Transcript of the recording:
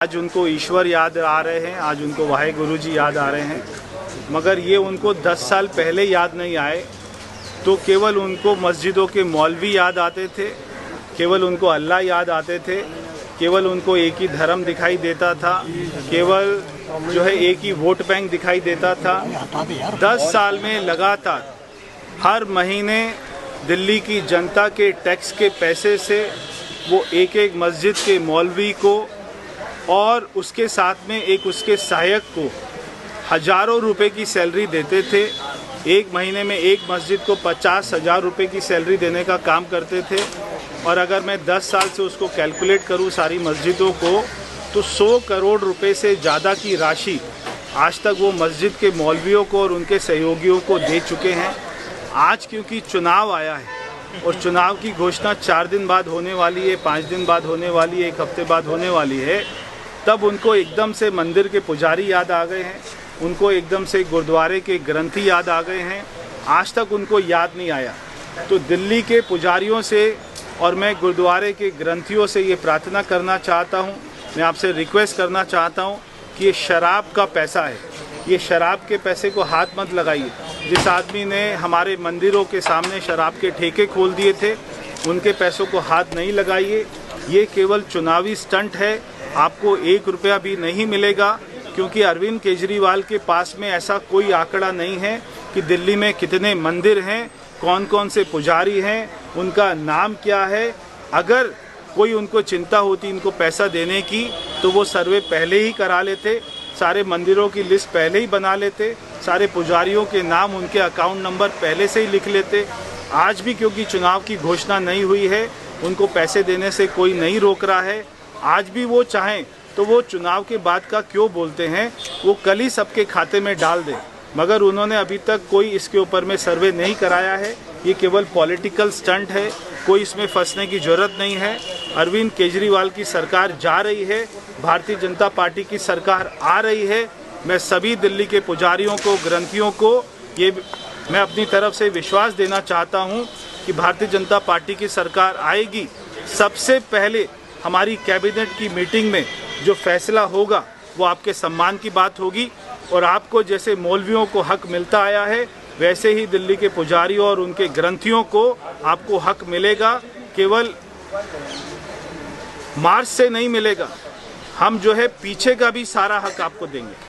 आज उनको ईश्वर याद आ रहे हैं, आज उनको वाहेगुरु जी याद आ रहे हैं, मगर ये उनको 10 साल पहले याद नहीं आए। तो केवल उनको मस्जिदों के मौलवी याद आते थे, केवल उनको अल्लाह याद आते थे, केवल उनको एक ही धर्म दिखाई देता था, केवल जो है एक ही वोट बैंक दिखाई देता था। 10 साल में लगातार हर महीने दिल्ली की जनता के टैक्स के पैसे से वो एक एक मस्जिद के मौलवी को और उसके साथ में एक उसके सहायक को हज़ारों रुपए की सैलरी देते थे। एक महीने में एक मस्जिद को 50,000 रुपये की सैलरी देने का काम करते थे। और अगर मैं 10 साल से उसको कैलकुलेट करूं सारी मस्जिदों को, तो 100 करोड़ रुपए से ज़्यादा की राशि आज तक वो मस्जिद के मौलवियों को और उनके सहयोगियों को दे चुके हैं। आज क्योंकि चुनाव आया है और चुनाव की घोषणा 4 दिन बाद होने वाली है, 5 दिन बाद होने वाली है, 1 हफ्ते बाद होने वाली है, तब उनको एकदम से मंदिर के पुजारी याद आ गए हैं, उनको एकदम से गुरुद्वारे के ग्रंथी याद आ गए हैं। आज तक उनको याद नहीं आया। तो दिल्ली के पुजारियों से और मैं गुरुद्वारे के ग्रंथियों से ये प्रार्थना करना चाहता हूँ, मैं आपसे रिक्वेस्ट करना चाहता हूँ कि ये शराब का पैसा है, ये शराब के पैसे को हाथ मत लगाइए। जिस आदमी ने हमारे मंदिरों के सामने शराब के ठेके खोल दिए थे, उनके पैसों को हाथ नहीं लगाइए। ये केवल चुनावी स्टंट है, आपको 1 रुपया भी नहीं मिलेगा, क्योंकि अरविंद केजरीवाल के पास में ऐसा कोई आंकड़ा नहीं है कि दिल्ली में कितने मंदिर हैं, कौन कौन से पुजारी हैं, उनका नाम क्या है। अगर कोई उनको चिंता होती इनको पैसा देने की, तो वो सर्वे पहले ही करा लेते, सारे मंदिरों की लिस्ट पहले ही बना लेते, सारे पुजारियों के नाम, उनके अकाउंट नंबर पहले से ही लिख लेते। आज भी क्योंकि चुनाव की घोषणा नहीं हुई है, उनको पैसे देने से कोई नहीं रोक रहा है। आज भी वो चाहें तो वो चुनाव के बाद का क्यों बोलते हैं, वो कल ही सबके खाते में डाल दें, मगर उन्होंने अभी तक कोई इसके ऊपर में सर्वे नहीं कराया है। ये केवल पॉलिटिकल स्टंट है, कोई इसमें फंसने की ज़रूरत नहीं है। अरविंद केजरीवाल की सरकार जा रही है, भारतीय जनता पार्टी की सरकार आ रही है। मैं सभी दिल्ली के पुजारियों को, ग्रंथियों को ये मैं अपनी तरफ से विश्वास देना चाहता हूँ कि भारतीय जनता पार्टी की सरकार आएगी। सबसे पहले हमारी कैबिनेट की मीटिंग में जो फैसला होगा वो आपके सम्मान की बात होगी, और आपको जैसे मौलवियों को हक मिलता आया है, वैसे ही दिल्ली के पुजारियों और उनके ग्रंथियों को आपको हक मिलेगा। केवल मार्च से नहीं मिलेगा, हम जो है पीछे का भी सारा हक आपको देंगे।